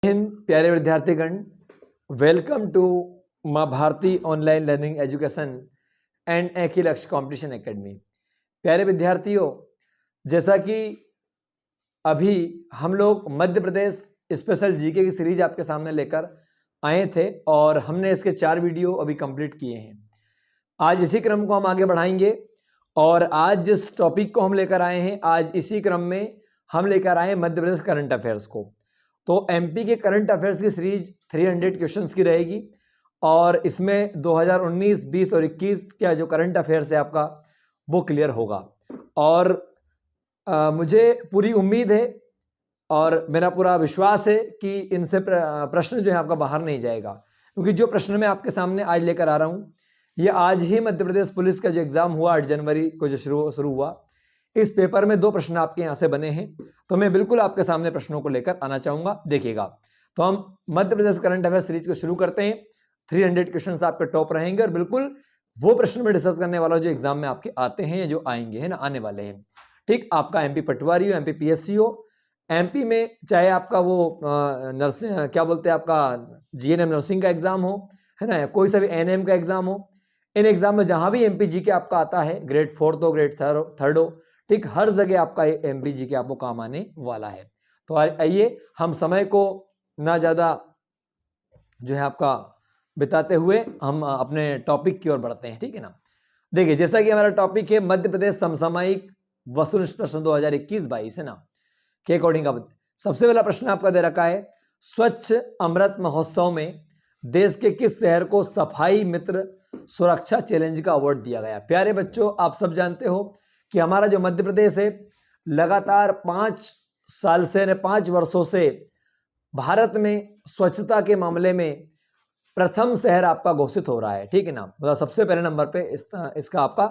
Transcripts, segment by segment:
हिंद प्यारे विद्यार्थीगण, welcome to Maa Bharti online learning education and एक ही लक्ष्य कंपटीशन एकेडमी। प्यारे विद्यार्थियों, जैसा कि अभी हम लोग मध्य प्रदेश स्पेशल जीके की सीरीज आपके सामने लेकर आए थे और हमने इसके 4 वीडियो अभी कंप्लीट किए हैं। आज इसी क्रम को हम आगे बढ़ाएंगे और आज जिस टॉपिक को हम लेकर आए हैं, आज इसी क्रम में हम लेकर आए मध्य प्रदेश करंट अफेयर्स को। तो एमपी के करंट अफेयर्स की सीरीज 300 क्वेश्चंस की रहेगी और इसमें 2019, 20 और 21 का जो करंट अफेयर्स है आपका वो क्लियर होगा। और मुझे पूरी उम्मीद है और मेरा पूरा विश्वास है कि इनसे प्रश्न जो है आपका बाहर नहीं जाएगा, क्योंकि जो प्रश्न मैं आपके सामने आज लेकर आ रहा हूँ ये आज ही मध्य प्रदेश पुलिस का जो एग्जाम हुआ 8 जनवरी को जो शुरू हुआ, इस पेपर में 2 प्रश्न आपके यहाँ से बने हैं। तो मैं बिल्कुल आपके सामने प्रश्नों को लेकर आना चाहूंगा, देखिएगा। तो हम Madhya Pradesh current affair series को शुरू करते हैं। 300 क्वेश्चन आपके टॉप रहेंगे और बिल्कुल वो प्रश्न में डिस्कस करने वाला जो एग्जाम में आपके आते हैं या जो आएंगे, है ना, आने वाले हैं। ठीक, आपका एमपी पटवारी हो, एमपी पीएससी हो, एमपी में चाहे आपका वो नर्सिंग क्या बोलते हैं आपका जीएनएम नर्सिंग का एग्जाम हो, है ना, कोई सा भी एनएम का एग्जाम हो, इन एग्जाम में जहां भी एमपी जीके आपका आता है, ग्रेड 4th हो, ग्रेड 3rd हो, ठीक, हर जगह आपका एमपी जीके आपको काम आने वाला है। तो आइए हम समय को ना ज्यादा जो है आपका बिताते हुए हम अपने टॉपिक की ओर बढ़ते हैं, ठीक है ना। देखिए, जैसा कि हमारा टॉपिक है मध्य प्रदेश समसामयिक वस्तुनिष्ठ प्रश्न 2021-22, है ना, के अकॉर्डिंग। अब सबसे पहला प्रश्न आपका दे रखा है, स्वच्छ अमृत महोत्सव में देश के किस शहर को सफाई मित्र सुरक्षा चैलेंज का अवार्ड दिया गया। प्यारे बच्चों, आप सब जानते हो कि हमारा जो मध्य प्रदेश है लगातार 5 साल से 5 वर्षों से भारत में स्वच्छता के मामले में प्रथम शहर आपका घोषित हो रहा है, ठीक है ना। मतलब सबसे पहले नंबर पे इसका आपका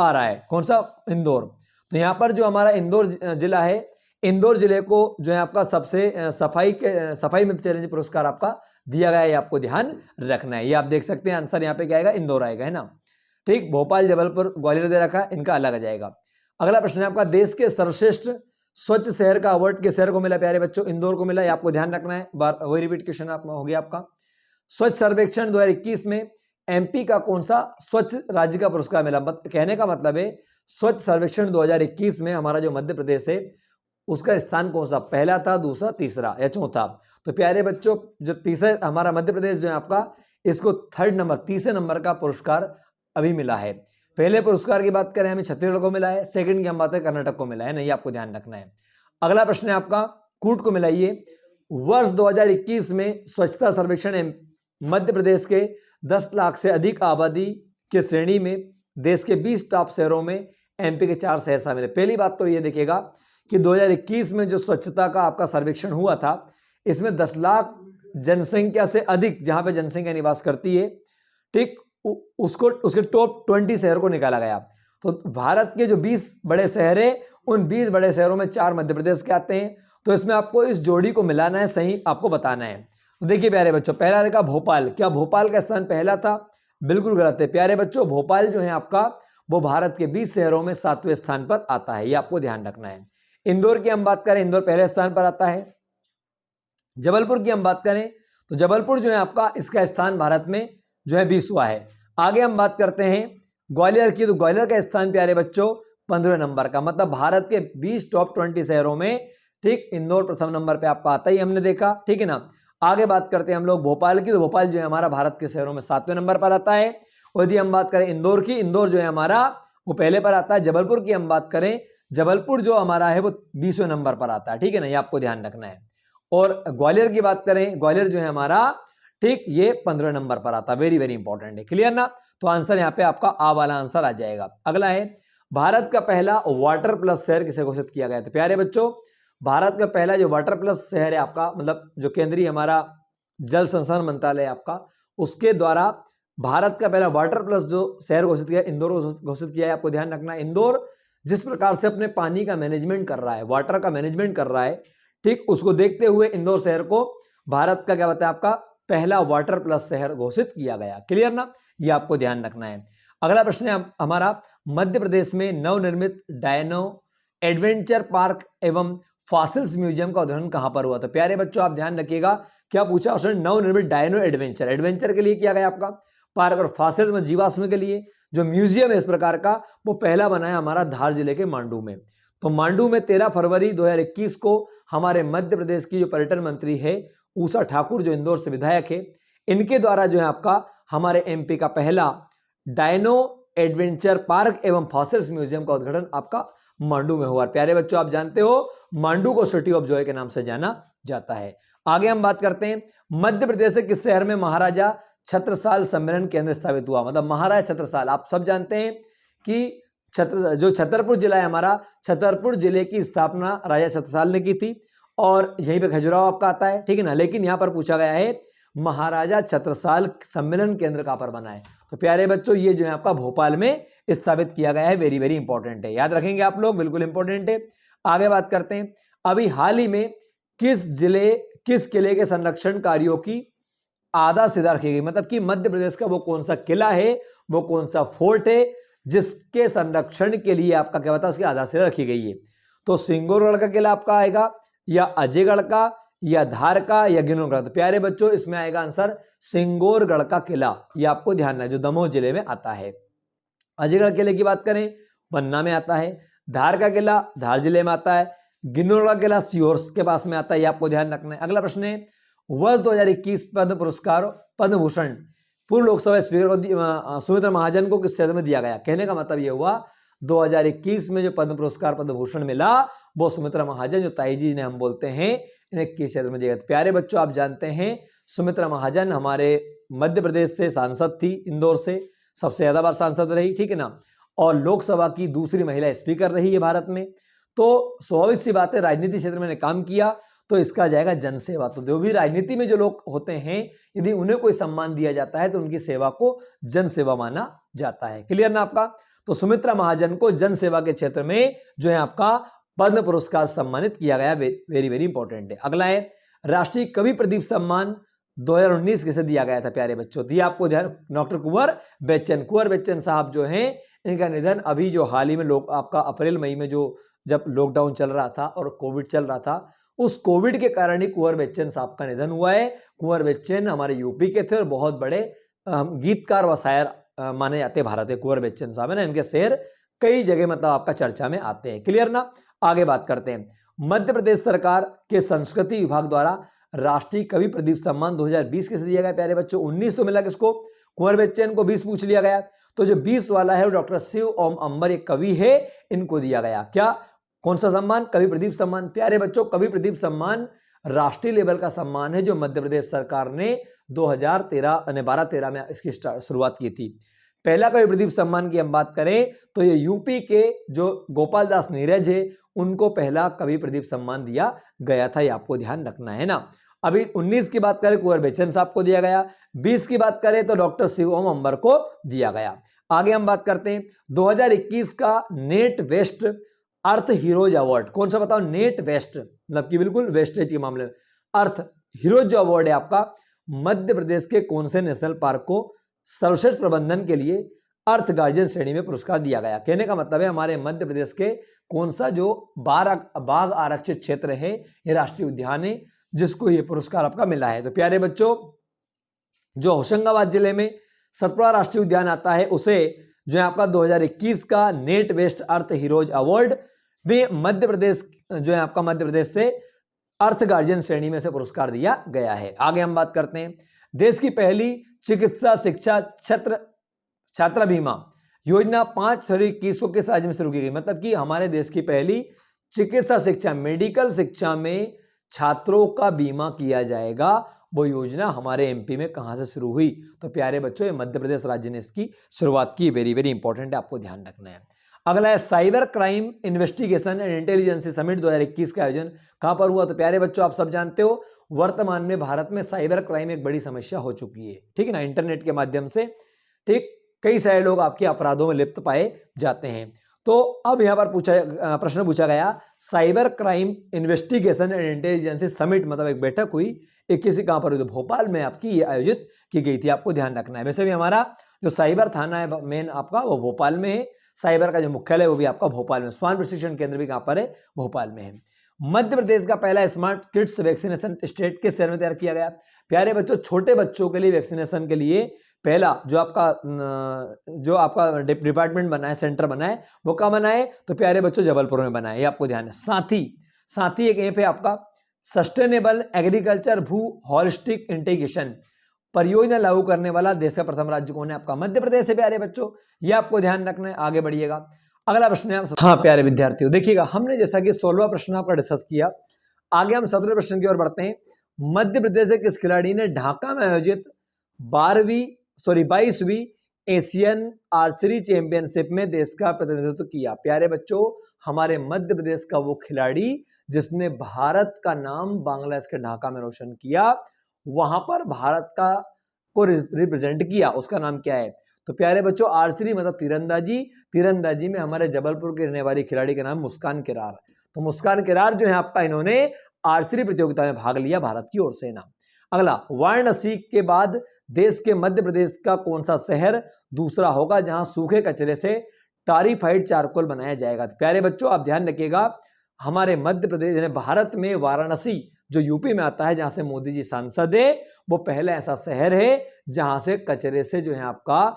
आ रहा है, कौन सा, इंदौर। तो यहाँ पर जो हमारा इंदौर जिला है, इंदौर जिले को जो है आपका सबसे सफाई मित्र चैलेंज पुरस्कार आपका दिया गया है, आपको ध्यान रखना है। ये आप देख सकते हैं, आंसर यहाँ पे क्या आएगा, इंदौर आएगा, है ना। ठीक, भोपाल, जबलपुर, ग्वालियर दे रखा है, इनका अलग आ जाएगा। अगला प्रश्न है आपका, देश के सर्वश्रेष्ठ स्वच्छ शहर का अवार्ड किस शहर को मिला। प्यारे बच्चों, इंदौर को मिला, ये आपको ध्यान रखना है। वही रिपीट क्वेश्चन हो गया आपका। स्वच्छ सर्वेक्षण 2021 में एमपी का कौन सा स्वच्छ राज्य का पुरस्कार मिला। कहने का मतलब है स्वच्छ सर्वेक्षण 2021 में हमारा जो मध्य प्रदेश है उसका स्थान कौन सा, पहला था, दूसरा, तीसरा या चौथा। तो प्यारे बच्चों, जो तीसरा हमारा मध्य प्रदेश जो है आपका, इसको 3rd नंबर, तीसरे नंबर का पुरस्कार अभी मिला है। पहले पुरस्कार की बात करें हमें छत्तीसगढ़ को मिला है, सेकंड की हम बात करें कर्नाटक को मिला है ना, ये आपको ध्यान रखना है। अगला प्रश्न है आपका, कूट को मिलाइए। वर्ष 2021 में स्वच्छता सर्वेक्षण मध्य प्रदेश के 10 लाख से अधिक आबादी के श्रेणी में देश के 20 टॉप शहरों में एमपी के 4 शहर शामिल है। पहली बात तो ये देखिएगा कि 2021 में जो स्वच्छता का आपका सर्वेक्षण हुआ था, इसमें 10 लाख जनसंख्या से अधिक जहां पे जनसंख्या निवास करती है, ठीक, उसके टॉप 20 शहर को निकाला गया। तो भारत के जो 20 बड़े शहर है, उन 20 बड़े शहरों में 4 मध्य प्रदेश के आते हैं। तो इसमें आपको इस जोड़ी को मिलाना है, सही आपको बताना है। तो देखिए प्यारे बच्चों, पहला देखा भोपाल, क्या भोपाल का स्थान पहला था? बिल्कुल गलत है प्यारे बच्चों। भोपाल जो है आपका वो भारत के 20 शहरों में 7वें स्थान पर आता है, ये आपको ध्यान रखना है। इंदौर की हम बात करें, इंदौर पहले स्थान पर आता है। जबलपुर की हम बात करें तो जबलपुर जो है आपका, इसका स्थान भारत में जो है 20वां है। आगे हम बात करते हैं ग्वालियर की, तो ग्वालियर का स्थान प्यारे बच्चों 15वें नंबर का। मतलब भारत के 20 टॉप 20 शहरों में, ठीक, इंदौर प्रथम नंबर पे आपका आता ही हमने देखा, ठीक है ना। आगे बात करते हैं हम लोग भोपाल की, तो भोपाल जो है हमारा भारत के शहरों में 7वें नंबर पर आता है। और यदि हम बात करें इंदौर की, इंदौर जो है हमारा वो पहले पर आता है। जबलपुर की हम बात करें, जबलपुर जो हमारा है वो 20वें नंबर पर आता है, ठीक है ना, ये आपको ध्यान रखना है। और ग्वालियर की बात करें, ग्वालियर जो है हमारा, ठीक, ये 15वें नंबर पर आता है। वेरी वेरी इंपॉर्टेंट है, क्लियर ना। तो आंसर यहाँ पे आपका आ वाला आंसर आ जाएगा। अगला है, भारत का पहला वाटर प्लस शहर किसे घोषित किया गया। तो प्यारे बच्चों, भारत का पहला जो वाटर प्लस शहर है आपका, मतलब जो केंद्रीय हमारा जल संसाधन मंत्रालय आपका, उसके द्वारा भारत का पहला वाटर प्लस जो शहर घोषित किया, इंदौर घोषित किया है। आपको ध्यान रखना है, इंदौर जिस प्रकार से अपने पानी का मैनेजमेंट कर रहा है, वाटर का मैनेजमेंट कर रहा है, ठीक, उसको देखते हुए इंदौर शहर को भारत का क्या बताया आपका पहला वाटर प्लस शहर घोषित किया गया। क्लियर ना, ये आपको ध्यान रखना है। अगला प्रश्न है हमारा, मध्य प्रदेश में नवनिर्मित डायनो एडवेंचर पार्क एवं फॉसिल्स म्यूजियम का उद्घाटन कहां पर हुआ? तो प्यारे बच्चों आप ध्यान रखिएगा, क्या पूछा उसने, नवनिर्मित डायनो एडवेंचर, एडवेंचर के लिए किया गया आपका पार्क, और फॉसिल्स में जीवाश्म के लिए जो म्यूजियम है इस प्रकार का वो पहला बना है हमारा धार जिले के मांडू में। तो मांडू में 13 फरवरी 2021 को हमारे मध्य प्रदेश की जो पर्यटन मंत्री है उषा ठाकुर, जो इंदौर से विधायक है, इनके द्वारा जो है आपका हमारे एमपी का पहला डायनो एडवेंचर पार्क एवं फॉसिल्स म्यूजियम का उद्घाटन आपका मांडू में हुआ। प्यारे बच्चों आप जानते हो मांडू को सिटी ऑफ जॉय के नाम से जाना जाता है। आगे हम बात करते हैं, मध्य प्रदेश के किस शहर में महाराजा छत्रसाल सम्मेलन केंद्र स्थापित हुआ? मतलब महाराजा छत्रसाल, आप सब जानते हैं कि जो छतरपुर जिला है हमारा, छतरपुर जिले की स्थापना राजा छत्रसाल ने की थी और यहीं पे खजुराहो आपका आता है, ठीक है ना। लेकिन यहाँ पर पूछा गया है महाराजा छत्रसाल सम्मेलन केंद्र कहाँ पर बना है? तो प्यारे बच्चों ये जो है आपका भोपाल में स्थापित किया गया है। वेरी वेरी इंपॉर्टेंट है, याद रखेंगे आप लोग, बिल्कुल इंपॉर्टेंट है। आगे बात करते हैं, अभी हाल ही में किस किले के संरक्षण कार्यों की आधारशिला रखी गई? मतलब कि मध्य प्रदेश का वो कौन सा किला है, वो कौन सा फोर्ट है जिसके संरक्षण के लिए आपका क्या बता उसकी आधारशिला रखी गई है? तो सिंगोरगढ़ का किला आपका आएगा, या अजयगढ़ का, या धार का, या गिनोरगढ़? तो प्यारे बच्चों इसमें आएगा आंसर सिंगोरगढ़ का किला, ये आपको ध्यान है, जो दमोह जिले में आता है। अजयगढ़ किले की बात करें पन्ना में आता है, धार का किला धार जिले में आता है, गिन्नौर का किला सीहोर के पास में आता है, ये आपको ध्यान रखना है। अगला प्रश्न है, वर्ष 2021 पद्म पुरस्कार पद्म भूषण पूर्व लोकसभा स्पीकर सुमित्रा महाजन को किस क्षेत्र में दिया गया? कहने का मतलब ये हुआ 2021 में जो पद्म पुरस्कार पद्म भूषण मिला वो सुमित्रा महाजन, जो ताई जी ने हम बोलते हैं, इन्हें किस क्षेत्र में दिया गया? प्यारे बच्चों आप जानते हैं सुमित्रा महाजन हमारे मध्य प्रदेश से सांसद थी, इंदौर से सबसे ज्यादा बार सांसद रही, ठीक है ना, और लोकसभा की दूसरी महिला स्पीकर रही है भारत में। तो स्वाभाविक सी बात है राजनीति क्षेत्र में काम किया, तो इसका जाएगा जनसेवा। तो जो भी राजनीति में जो लोग होते हैं यदि उन्हें कोई सम्मान दिया जाता है तो उनकी सेवा को जनसेवा माना जाता है। क्लियर ना आपका? तो सुमित्रा महाजन को जनसेवा के क्षेत्र में जो है आपका पद्म पुरस्कार सम्मानित किया गया। वेरी वेरी इंपॉर्टेंट है। अगला है, राष्ट्रीय कवि प्रदीप सम्मान 2019 किसे दिया गया था? प्यारे बच्चों तो ये आपको ध्यान, डॉक्टर कुंवर बच्चन साहब जो हैं इनका निधन अभी जो हाल ही में लोग आपका अप्रैल मई में जो जब लॉकडाउन चल रहा था और कोविड चल रहा था, उस कोविड के कारण ही कुंवर बच्चन साहब का निधन हुआ है। कुंवर बच्चन हमारे यूपी के थे और बहुत बड़े गीतकार व शायर माने जाते भारत के कुंवर बच्चन साहब है ना, इनके शेर कई जगह मतलब आपका चर्चा में आते हैं। क्लियर ना? आगे बात करते हैं, मध्य प्रदेश सरकार के संस्कृति विभाग द्वारा राष्ट्रीय कवि प्रदीप सम्मान 2020 किसे दिया गया? प्यारे बच्चों 19 तो मिला किसको? कुंवर बच्चन को। 20 पूछ लिया गया, तो जो 20 वाला है वो डॉक्टर शिव ओम अंबर एक कवि है, इनको दिया गया। क्या, कौन सा सम्मान? कवि प्रदीप सम्मान। प्यारे बच्चों कवि प्रदीप सम्मान राष्ट्रीय लेवल का सम्मान है जो मध्य प्रदेश सरकार ने 2012-13 में इसकी शुरुआत की थी। पहला कवि प्रदीप सम्मान की हम बात करें तो ये यूपी के जो गोपाल दास नीरज है उनको पहला कवि प्रदीप सम्मान दिया गया था, ये आपको ध्यान रखना है ना। अभी 19 की बात करें कुंवर बच्चन साहब को दिया गया, 20 की बात करें तो डॉक्टर शिव ओम अंबर को दिया गया। आगे हम बात करते हैं 2021 का नेट वेस्ट अर्थ हीरोज अवार्ड, कौन सा बताओ? नेट वेस्ट, मतलब कि बिल्कुल वेस्टेज के मामले में अर्थ हीरोज जो अवार्ड है आपका मध्य प्रदेश के कौन से नेशनल पार्क को सर्वश्रेष्ठ प्रबंधन के लिए अर्थ गार्जियन श्रेणी में पुरस्कार दिया गया? कहने का मतलब है हमारे मध्य प्रदेश के कौन सा जो बाघ आरक्षित क्षेत्र है, ये राष्ट्रीय उद्यान है जिसको ये पुरस्कार आपका मिला है। तो प्यारे बच्चों जो होशंगाबाद जिले में सतपुड़ा राष्ट्रीय उद्यान आता है उसे जो है आपका 2021 का नेट वेस्ट अर्थ हीरोज अवार्ड में मध्य प्रदेश जो है आपका मध्य प्रदेश से अर्थ गार्जियन श्रेणी में से पुरस्कार दिया गया है। आगे हम बात करते हैं, देश की पहली चिकित्सा शिक्षा छात्रा बीमा योजना 5 फरवरी 21 को किस राज्य में शुरू की गई? मतलब कि हमारे देश की पहली चिकित्सा शिक्षा मेडिकल शिक्षा में छात्रों का बीमा किया जाएगा, वो योजना हमारे एमपी में कहां से शुरू हुई? तो प्यारे बच्चों ये मध्य प्रदेश राज्य ने इसकी शुरुआत की। वेरी वेरी इंपॉर्टेंट है, आपको ध्यान रखना है। अगला है cyber crime investigation and intelligence summit 2021 का आयोजन कहां पर हुआ? तो प्यारे बच्चों आप सब जानते हो वर्तमान में भारत में साइबर क्राइम एक बड़ी समस्या हो चुकी है, ठीक है ना, इंटरनेट के माध्यम से, ठीक, कई सारे लोग आपके अपराधों में लिप्त पाए जाते हैं। तो अब यहाँ पर प्रश्न पूछा गया cyber crime investigation and intelligence summit मतलब एक बैठक हुई 21 कहां पर हुई? तो भोपाल में आपकी ये आयोजित की गई थी, आपको ध्यान रखना है। वैसे भी हमारा जो साइबर थाना है मेन आपका वो भोपाल में है, साइबर का जो मुख्यालय वो भी आपका भोपाल में, स्वान प्रशिक्षण केंद्र भी कहां पर है? भोपाल में है। मध्य प्रदेश का पहला स्मार्ट किड्स वैक्सीनेशन स्टेट किस शहर में तैयार किया गया? प्यारे बच्चों, छोटे बच्चों के लिए वैक्सीनेशन के लिए पहला जो आपका डिपार्टमेंट बना है, सेंटर बना है, वो कहाँ बना है? तो प्यारे बच्चों जबलपुर में बना है, ये आपको ध्यान है। साथ ही एक यहाँ पे आपका सस्टेनेबल एग्रीकल्चर भू हॉलिस्टिक इंटीग्रेशन परियोजना लागू करने वाला देश का प्रथम राज्य कौन है? आपका मध्य प्रदेश है प्यारे बच्चों, ये आपको ध्यान रखना है। आगे बढ़िएगा, अगला प्रश्न है। हाँ प्यारे विद्यार्थियों, देखिएगा हमने जैसा कि 16वां प्रश्न आपका डिस्कस किया, आगे हम 17वें प्रश्न की ओर बढ़ते हैं। मध्य प्रदेश के किस खिलाड़ी ने ढाका में आयोजित 22वीं एशियन आर्चरी चैंपियनशिप में देश का प्रतिनिधित्व किया? प्यारे बच्चों, हमारे मध्य प्रदेश का वो खिलाड़ी जिसने भारत का नाम बांग्लादेश के ढाका में रोशन किया, वहां पर भारत का को रिप्रेजेंट किया, उसका नाम क्या है? तो प्यारे बच्चों, आर्चरी मतलब तीरंदाजी में हमारे जबलपुर के रहने वाली खिलाड़ी का नाम मुस्कान किरार। तो मुस्कान किरार जो है आपका, इन्होंने आर्चरी प्रतियोगिता में भाग लिया भारत की ओर से ना। अगला, वाराणसी के बाद देश के मध्य प्रदेश का कौन सा शहर दूसरा होगा जहां सूखे कचरे से टारीफाइड चारकोल बनाया जाएगा? तो प्यारे बच्चों, आप ध्यान रखिएगा, हमारे मध्य प्रदेश यानी भारत में वाराणसी जो यूपी में आता है, जहां से मोदी जी सांसद है, वो पहला ऐसा शहर है जहां से कचरे से जो है आपका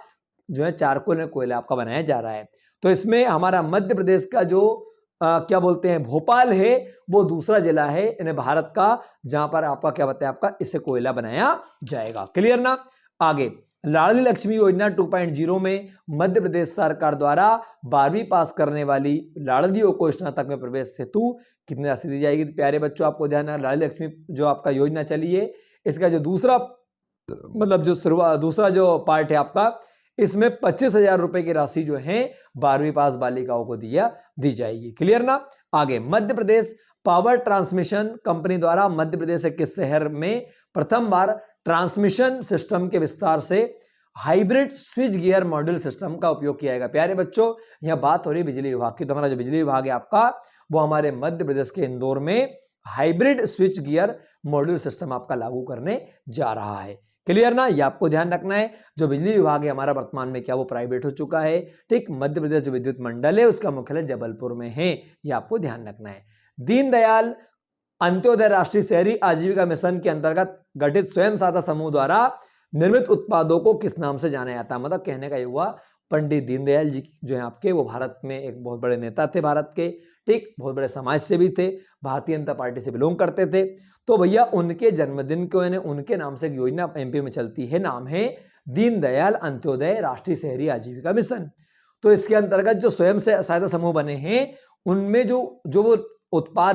जो है चारकोल में कोयला आपका बनाया जा रहा है। तो इसमें हमारा मध्य प्रदेश का जो क्या बोलते हैं भोपाल है, वो दूसरा जिला है यानी भारत का जहां पर आपका क्या बताया आपका इससे कोयला बनाया जाएगा। क्लियर ना? आगे, लाडली लक्ष्मी योजना 2.0 में मध्य प्रदेश सरकार द्वारा 12वीं पास करने वाली लाडलियों को स्नातक में प्रवेश हेतु कितनी राशि दी जाएगी? तो प्यारे बच्चों, आपको ध्यान है, लाडली लक्ष्मी जो आपका योजना चली है, इसका जो दूसरा मतलब जो शुरुआत दूसरा जो पार्ट है आपका, इसमें 25,000 रुपए की राशि जो है 12वीं पास बालिकाओं को दी जाएगी। क्लियर ना? आगे, Madhya Pradesh power transmission company द्वारा मध्य प्रदेश के किस शहर में प्रथम बार ट्रांसमिशन सिस्टम के विस्तार से hybrid switch gear module system का उपयोग किया जाएगा? प्यारे बच्चों, यह बात हो रही बिजली विभाग की। तो हमारा जो बिजली विभाग है आपका, वो हमारे मध्य प्रदेश के इंदौर में hybrid switch gear module system आपका लागू करने जा रहा है। क्लियर ना? ये आपको ध्यान रखना है। जो बिजली विभाग है हमारा वर्तमान में क्या वो प्राइवेट हो चुका है, ठीक। मध्य प्रदेश जो विद्युत मंडल है उसका मुख्यालय जबलपुर में है, ये आपको ध्यान रखना है। दीनदयाल अंत्योदय राष्ट्रीय शहरी आजीविका मिशन के अंतर्गत गठित स्वयं सहायता समूह द्वारा निर्मित उत्पादों को किस नाम से जाना जाता है? मतलब कहने का ये हुआ, पंडित दीनदयाल जी जो है आपके, वो भारत में एक बहुत बड़े नेता थे भारत के, ठीक, बहुत बड़े समाज सेवी थे, भारतीय जनता पार्टी से बिलोंग करते थे। तो भैया उनके जन्मदिन को यानी उनके नाम से एक योजना एमपी में चलती है, नाम है दीनदयाल अंत्योदय राष्ट्रीय शहरी आजीविका मिशन। तो इसके अंतर्गत जो स्वयं से सहायता समूह बने हैं, उनमें जो वो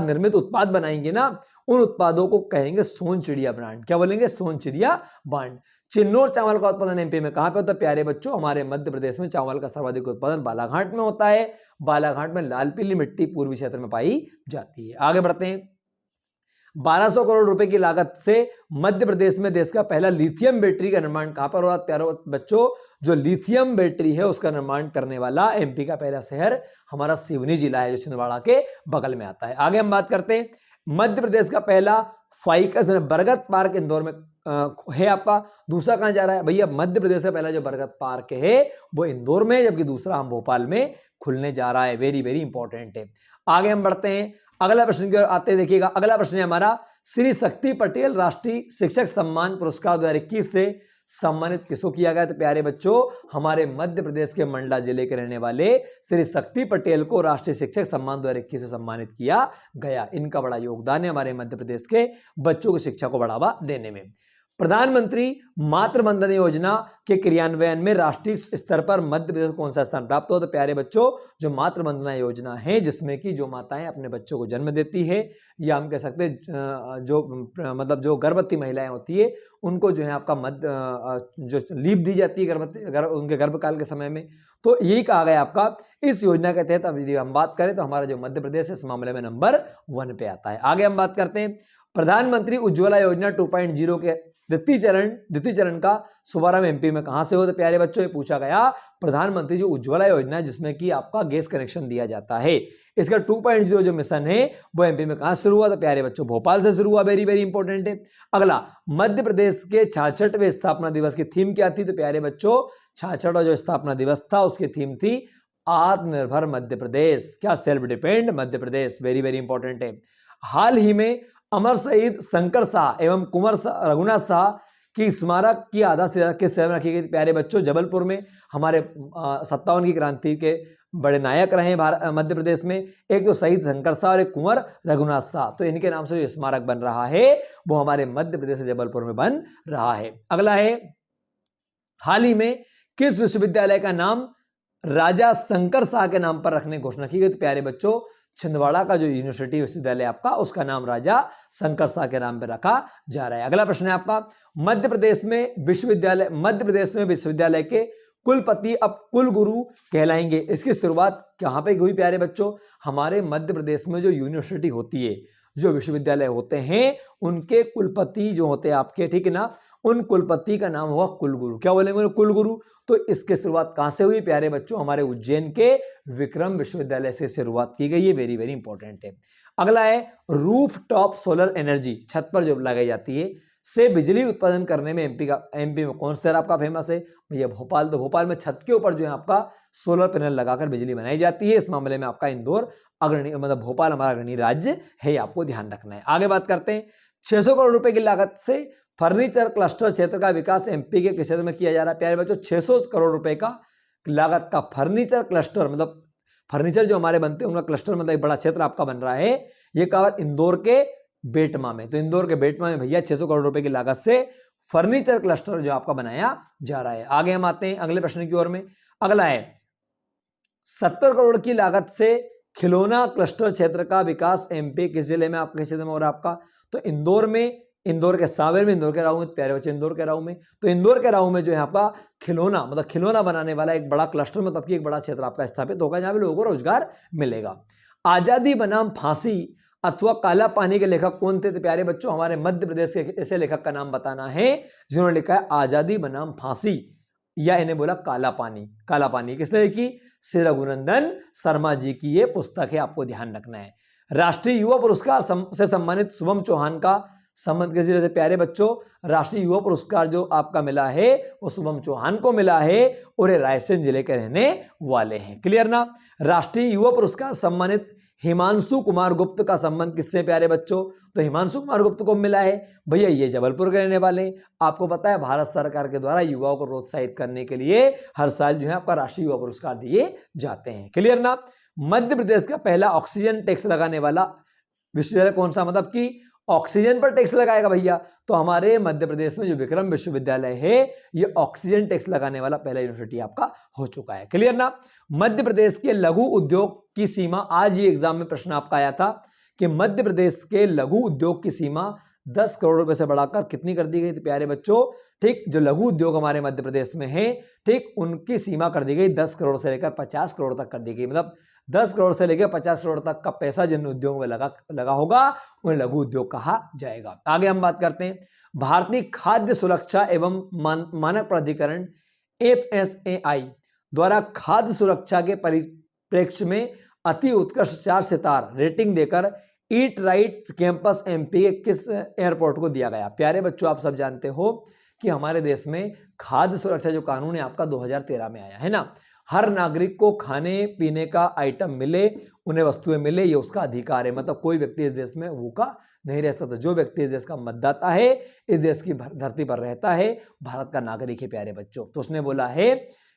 निर्मित उत्पाद बनाएंगे ना, उन उत्पादों को कहेंगे सोन चिड़िया ब्रांड। क्या बोलेंगे? सोन चिड़िया ब्रांड। चिन्नौर चावल का उत्पादन एमपी में कहां पे होता है? प्यारे बच्चों, हमारे मध्य प्रदेश में चावल का सर्वाधिक उत्पादन बालाघाट में होता है। बालाघाट में लाल पीली मिट्टी पूर्वी क्षेत्र में पाई जाती है। आगे बढ़ते हैं। 1200 करोड़ रुपए की लागत से मध्य प्रदेश में देश का पहला लिथियम बैटरी का निर्माण कहां पर हो रहा है? प्यारे बच्चों, जो लिथियम बैटरी है उसका निर्माण करने वाला एमपी का पहला शहर हमारा सिवनी जिला है, जो छिंदवाड़ा के बगल में आता है। आगे हम बात करते हैं, मध्य प्रदेश का पहला फाइकस बरगद पार्क इंदौर में है आपका। दूसरा कहां जा रहा है भैया? मध्य प्रदेश का पहला जो बरगद पार्क है वो इंदौर में, जबकि दूसरा हम भोपाल में खुलने जा रहा है। वेरी वेरी इंपॉर्टेंट है। आगे हम बढ़ते हैं, अगला प्रश्न की ओर आते हैं। देखिएगा, अगला प्रश्न है हमारा, श्री शक्ति पटेल राष्ट्रीय शिक्षक सम्मान पुरस्कार 2021 से सम्मानित किसको किया गया? तो प्यारे बच्चों, हमारे मध्य प्रदेश के मंडला जिले के रहने वाले श्री शक्ति पटेल को राष्ट्रीय शिक्षक सम्मान 2021 से सम्मानित किया गया। इनका बड़ा योगदान है हमारे मध्य प्रदेश के बच्चों की शिक्षा को बढ़ावा देने में। प्रधानमंत्री मातृ वंदना योजना के क्रियान्वयन में राष्ट्रीय स्तर पर मध्य प्रदेश को कौन सा स्थान प्राप्त हो? तो प्यारे बच्चों, जो मातृ वंदना योजना है, जिसमें कि जो माताएं अपने बच्चों को जन्म देती है, या हम कह सकते हैं जो मतलब जो गर्भवती महिलाएं होती है, उनको जो है आपका जो लीव दी जाती है उनके गर्भकाल के समय में, तो यही कहा गया आपका। इस योजना के तहत अब यदि हम बात करें तो हमारा जो मध्य प्रदेश है इस मामले में नंबर 1 पे आता है। आगे हम बात करते हैं, प्रधानमंत्री उज्ज्वला योजना 2.0 के द्वितीय चरण का शुभारंभ एमपी में कहां से हो? तो प्यारे बच्चों, ये पूछा गया, प्रधानमंत्री जो उज्ज्वला योजना है जिसमें कि आपका गैस कनेक्शन दिया जाता है, इसका 2.0 जो मिशन है वो एमपी में कहां शुरू हुआ? तो प्यारे बच्चों, भोपाल से शुरू हुआ। वेरी वेरी इंपॉर्टेंट है। अगला, मध्य प्रदेश के 66वें स्थापना दिवस की थीम क्या थी? तो प्यारे बच्चों, 66वां जो स्थापना दिवस था उसकी थीम थी आत्मनिर्भर मध्य प्रदेश। क्या? Self depend Madhya Pradesh. Very very important है। हाल ही में अमर शहीद शंकर शाह एवं कुंवर रघुनाथ शाह की स्मारक की आधा से ज्यादा किस शहर में रखी गई? प्यारे बच्चों, जबलपुर में। हमारे 57 की क्रांति के बड़े नायक रहे मध्य प्रदेश में, एक तो शहीद शंकर शाह और एक कुंवर रघुनाथ शाह। तो इनके नाम से जो स्मारक बन रहा है वो हमारे मध्य प्रदेश से जबलपुर में बन रहा है। अगला है, हाल ही में किस विश्वविद्यालय का नाम राजा शंकर शाह के नाम पर रखने की घोषणा की गई? तो प्यारे बच्चों, छिंदवाड़ा का जो यूनिवर्सिटी विश्वविद्यालय आपका, उसका नाम राजा शंकर शाह के नाम पर रखा जा रहा है। अगला प्रश्न है आपका, मध्य प्रदेश में विश्वविद्यालय के कुलपति अब कुलगुरु कहलाएंगे। इसकी शुरुआत कहां पे हुई प्यारे बच्चों? हमारे मध्य प्रदेश में जो यूनिवर्सिटी होती है, जो विश्वविद्यालय होते हैं, उनके कुलपति जो होते हैं आपके, ठीक है ना, उन कुलपति का नाम हुआ कुलगुरु। क्या बोलेंगे? कुलगुरु। तो इसकी शुरुआत कहां से हुई प्यारे बच्चों? हमारे उज्जैन के विक्रम विश्वविद्यालय से शुरुआत की गई है। वेरी वेरी इंपॉर्टेंट है। अगला है, रूफ टॉप सोलर एनर्जी, छत पर जो लगाई जाती है, से बिजली उत्पादन करने में एमपी में कौन सा शहर आपका फेमस है? भैया भोपाल। तो भोपाल में छत के ऊपर जो है आपका सोलर पैनल लगाकर बिजली बनाई जाती है। इस मामले में आपका इंदौर अग्रणी, मतलब भोपाल हमारा अग्रणी राज्य है, आपको ध्यान रखना है। आगे बात करते हैं, 600 करोड़ रुपए की लागत से फर्नीचर क्लस्टर क्षेत्र का विकास एमपी के किस क्षेत्र में किया जा रहा है? प्यारे बच्चों, 600 करोड़ रुपए का लागत का फर्नीचर क्लस्टर, मतलब फर्नीचर जो हमारे बनते हैं उनका क्लस्टर, मतलब एक बड़ा क्षेत्र आपका बन रहा है। ये कहा इंदौर के बेटमा में। तो इंदौर के बेटमा में भैया 600 करोड़ रुपए की लागत से फर्नीचर क्लस्टर जो आपका बनाया जा रहा है। आगे हम आते हैं अगले प्रश्न की ओर में। अगला है, 70 करोड़ की लागत से खिलौना क्लस्टर क्षेत्र का विकास एमपी किस जिले में, आपके क्षेत्र में हो रहा है आपका? तो इंदौर में, इंदौर के सांवेर में, इंदौर के राऊ में। प्यारे बच्चे, इंदौर के राऊ में। तो इंदौर के राऊ में जो है आपका खिलौना, मतलब खिलौना बनाने वाला एक बड़ा क्लस्टर, मतलब कि एक बड़ा क्षेत्र आपका स्थापित होगा, जहां पे लोगों को रोजगार मिलेगा। आजादी बनाम फांसी अथवा काला पानी के लेखक कौन थे? तो प्यारे बच्चों, हमारे मध्य प्रदेश के ऐसे लेखक का नाम बताना है जिन्होंने लिखा है आजादी बनाम फांसी, या इन्हें बोला काला पानी। काला पानी किसने लिखी? श्री रघुनंदन शर्मा जी की ये पुस्तक है, आपको ध्यान रखना है। राष्ट्रीय युवा पुरस्कार से सम्मानित शुभम चौहान का संबंध किस जिले से? प्यारे बच्चों, राष्ट्रीय युवा पुरस्कार जो आपका मिला है वो शुभम चौहान को मिला है, और ये रायसेन जिले के रहने वाले हैं। क्लियर ना? राष्ट्रीय युवा पुरस्कार सम्मानित हिमांशु कुमार गुप्त का संबंध किससे प्यारे बच्चों? तो हिमांशु कुमार गुप्त को मिला है भैया, ये जबलपुर के रहने वाले हैं। आपको पता है भारत सरकार के द्वारा युवाओं को प्रोत्साहित करने के लिए हर साल जो है आपका राष्ट्रीय युवा पुरस्कार दिए जाते हैं। क्लियर ना? मध्य प्रदेश का पहला ऑक्सीजन टैक्स लगाने वाला विश्वविद्यालय कौन सा, मतलब कि ऑक्सीजन पर टैक्स लगाएगा भैया? तो हमारे मध्य प्रदेश में जो विक्रम विश्वविद्यालय है, ये ऑक्सीजन टैक्स लगाने वाला पहला यूनिवर्सिटी आपका हो चुका है। क्लियर ना? मध्य प्रदेश के लघु उद्योग की सीमा, आज ये एग्जाम में प्रश्न आपका आया था कि मध्य प्रदेश के लघु उद्योग की सीमा 10 करोड़ रुपए से बढ़ाकर कितनी कर दी गई? तो प्यारे बच्चों, ठीक, जो लघु उद्योग हमारे मध्य प्रदेश में है, ठीक, उनकी सीमा कर दी गई 10 करोड़ से लेकर 50 करोड़ तक कर दी गई। मतलब 10 करोड़ से लेकर 50 करोड़ तक का पैसा जिन उद्योग में लगा होगा उन्हें लघु उद्योग कहा जाएगा। आगे हम बात करते हैं, भारतीय खाद्य सुरक्षा एवं मानक प्राधिकरण FSAI द्वारा खाद्य सुरक्षा के परिप्रेक्ष्य में अति उत्कृष्ट 4 सितार रेटिंग देकर ईट राइट कैंपस एमपी के किस एयरपोर्ट को दिया गया? प्यारे बच्चों, आप सब जानते हो कि हमारे देश में खाद्य सुरक्षा जो कानून है आपका 2013 में आया है ना। हर नागरिक को खाने पीने का आइटम मिले, उन्हें वस्तुएं मिले, ये उसका अधिकार है। मतलब कोई व्यक्ति इस देश में भूखा नहीं रह सकता। जो व्यक्ति इस देश का मतदाता है, इस देश की धरती पर रहता है, भारत का नागरिक है प्यारे बच्चों। तो उसने बोला है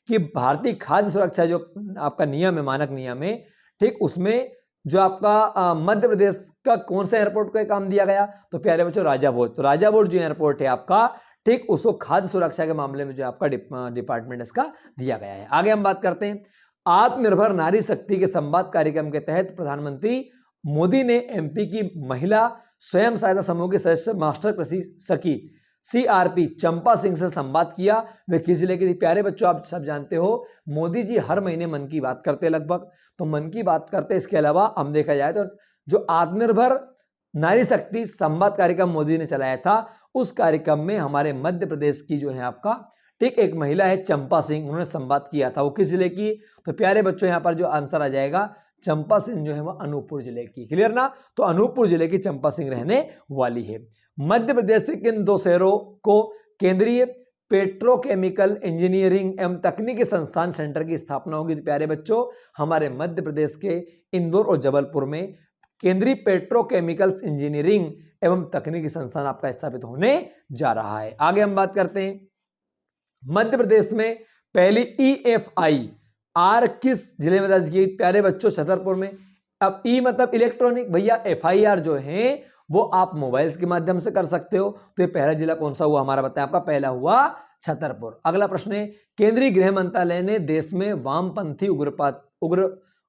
कि भारतीय खाद्य सुरक्षा जो आपका नियम है, मानक नियम है, ठीक, उसमें जो आपका मध्य प्रदेश का कौन सा एयरपोर्ट को काम दिया गया? तो प्यारे बच्चों, राजा भोज। तो राजा भोज जो एयरपोर्ट है आपका, ठीक, उसको खाद्य सुरक्षा के मामले में जो आपका डिपार्टमेंट इसका दिया गया है। आगे हम बात करते हैं, आत्मनिर्भर नारी शक्ति के संवाद कार्यक्रम के तहत प्रधानमंत्री मोदी ने एमपी की महिला स्वयं सहायता समूह की सदस्य मास्टर कृषि सखी CRP चंपा सिंह से संवाद किया। वे किस जिले की थी? प्यारे बच्चों, आप सब जानते हो मोदी जी हर महीने मन की बात करते लगभग, तो मन की बात करते, इसके अलावा हम देखा जाए तो जो आत्मनिर्भर नारी शक्ति संवाद कार्यक्रम मोदी ने चलाया था, उस कार्यक्रम में हमारे मध्य प्रदेश की जो है आपका, ठीक, एक महिला है चंपा सिंह, उन्होंने संवाद किया था। वो किस जिले की? तो प्यारे बच्चों, यहाँ पर जो आंसर आ जाएगा, चंपा सिंह जो है वो अनूपपुर जिले की। क्लियर ना? तो अनूपपुर जिले की चंपा सिंह रहने वाली है। मध्य प्रदेश से किन 2 शहरों को केंद्रीय पेट्रोकेमिकल इंजीनियरिंग एवं तकनीकी संस्थान सेंटर की स्थापना होगी? तो प्यारे बच्चों, हमारे मध्य प्रदेश के इंदौर और जबलपुर में केंद्रीय पेट्रोकेमिकल्स इंजीनियरिंग एवं तकनीकी संस्थान आपका स्थापित होने जा रहा है। आगे हम बात करते हैं, मध्य प्रदेश में पहली EFIR किस जिले में दर्ज की? प्यारे बच्चों, छतरपुर में। अब ई मतलब इलेक्ट्रॉनिक, भैया FIR जो है वो आप मोबाइल्स के माध्यम से कर सकते हो। तो ये पहला जिला कौन सा हुआ हमारा, बताएं, आपका पहला हुआ छतरपुर। अगला प्रश्न है, केंद्रीय गृह मंत्रालय ने देश में वामपंथी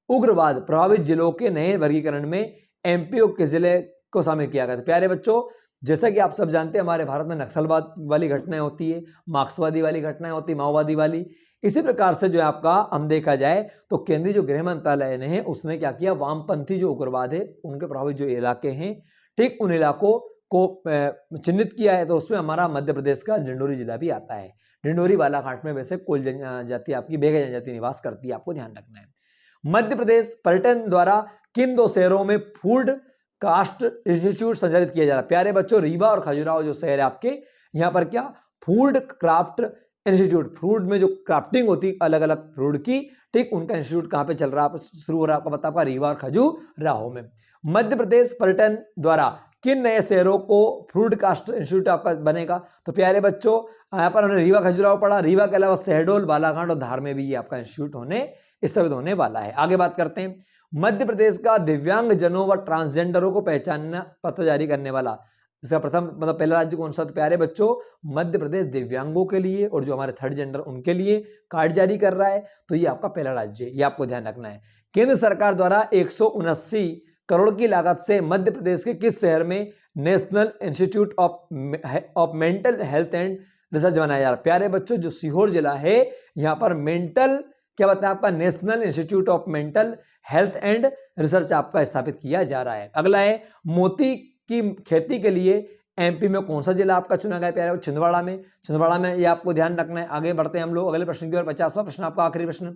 उग्रवाद प्रभावित जिलों के नए वर्गीकरण में MP के जिले को शामिल किया गया था। प्यारे बच्चों, जैसा कि आप सब जानते हैं हमारे भारत में नक्सलवाद वाली घटनाएं होती है, मार्क्सवादी वाली घटनाएं होती है, माओवादी वाली। इसी प्रकार से जो है आपका हम देखा जाए तो केंद्रीय जो गृह मंत्रालय ने है उसने क्या किया, वामपंथी जो उग्रवाद है उनके प्रभावित जो इलाके हैं, ठीक उन इलाकों को चिन्हित किया है। तो उसमें हमारा मध्य प्रदेश का डिंडोरी जिला भी आता है। डिंडोरी बालाघाट में वैसे कोल जनजाति आपकी बेगा जनजाति निवास करती है, आपको ध्यान रखना है। मध्य प्रदेश पर्यटन द्वारा किन दो शहरों में फूड कास्ट इंस्टीट्यूट संचालित किया जा रहा है? प्यारे बच्चों, रीवा और खजुराहो जो शहर है आपके, यहाँ पर क्या फूड क्राफ्ट इंस्टीट्यूट, फूड में जो क्राफ्टिंग होती है अलग अलग फूड की, ठीक उनका इंस्टीट्यूट कहाँ पे चल रहा है, शुरू हो रहा है आपका पता, आपका रीवा और खजुराहो में। मध्य प्रदेश पर्यटन द्वारा किन नए शहरों को फूड कास्ट इंस्टीट्यूट आपका बनेगा? तो प्यारे बच्चों, यहाँ पर हमने रीवा खजुराहो पढ़ा, रीवा के अलावा शहडोल, बालाघाट और धार में भी ये आपका इंस्टीट्यूट स्थापित होने वाला है। आगे बात करते हैं, मध्य प्रदेश का दिव्यांग जनों व ट्रांसजेंडरों को पहचानना पत्र जारी करने वाला इसका प्रथम मतलब पहला राज्य कौन सा? तो प्यारे बच्चों, मध्य प्रदेश दिव्यांगों के लिए और जो हमारे थर्ड जेंडर उनके लिए कार्ड जारी कर रहा है, तो ये आपका पहला राज्य है, ये आपको ध्यान रखना है। केंद्र सरकार द्वारा 179 करोड़ की लागत से मध्य प्रदेश के किस शहर में national institute of mental health and research बनाया जा रहा है? प्यारे बच्चों, जो सीहोर जिला है यहाँ पर मेंटल क्या बताया आपका, national institute of mental health and research आपका स्थापित किया जा रहा है। अगला है, मोती की खेती के लिए MP में कौन सा जिला आपका चुना गया? प्यारे छिंदवाड़ा में, छिंदवाड़ा में, ये आपको ध्यान रखना है। आगे बढ़ते हैं हम लोग अगले प्रश्न की ओर। 50वां प्रश्न आपका आखिरी प्रश्न,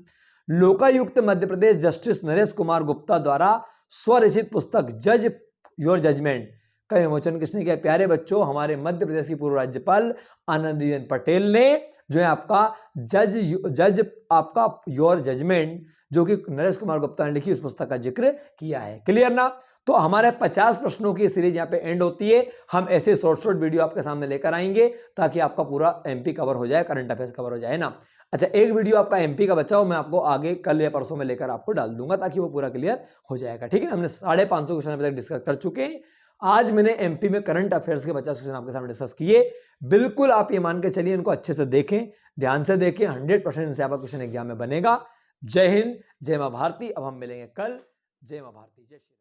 लोकायुक्त मध्य प्रदेश जस्टिस नरेश कुमार गुप्ता द्वारा स्वरचित पुस्तक जज योर जजमेंट का विमोचन किसने किया? प्यारे बच्चों, हमारे मध्य प्रदेश की पूर्व राज्यपाल आनंदीबेन पटेल ने जो है आपका जज आपका योर जजमेंट जो कि नरेश कुमार गुप्ता ने लिखी, उस पुस्तक का जिक्र किया है। क्लियर ना? तो हमारे 50 प्रश्नों की सीरीज यहाँ पे एंड होती है। हम ऐसे शॉर्ट वीडियो आपके सामने लेकर आएंगे ताकि आपका पूरा MP कवर हो जाए, करंट अफेयर्स कवर हो जाए ना। अच्छा, एक वीडियो आपका MP का बचा हो, मैं आपको आगे कल या परसों में लेकर आपको डाल दूंगा ताकि वो पूरा क्लियर हो जाएगा। ठीक है, हमने 550 क्वेश्चन अभी तक डिस्कस कर चुके हैं। आज मैंने MP में करंट अफेयर्स के 50 क्वेश्चन आपके सामने डिस्कस किए। बिल्कुल आप ये मान के चलिए, इनको अच्छे से देखें, ध्यान से देखें, 100% इनसे आपका क्वेश्चन एग्जाम में बनेगा। जय हिंद, जय मां भारती। अब हम मिलेंगे कल। जय मां भारती, जय श्री।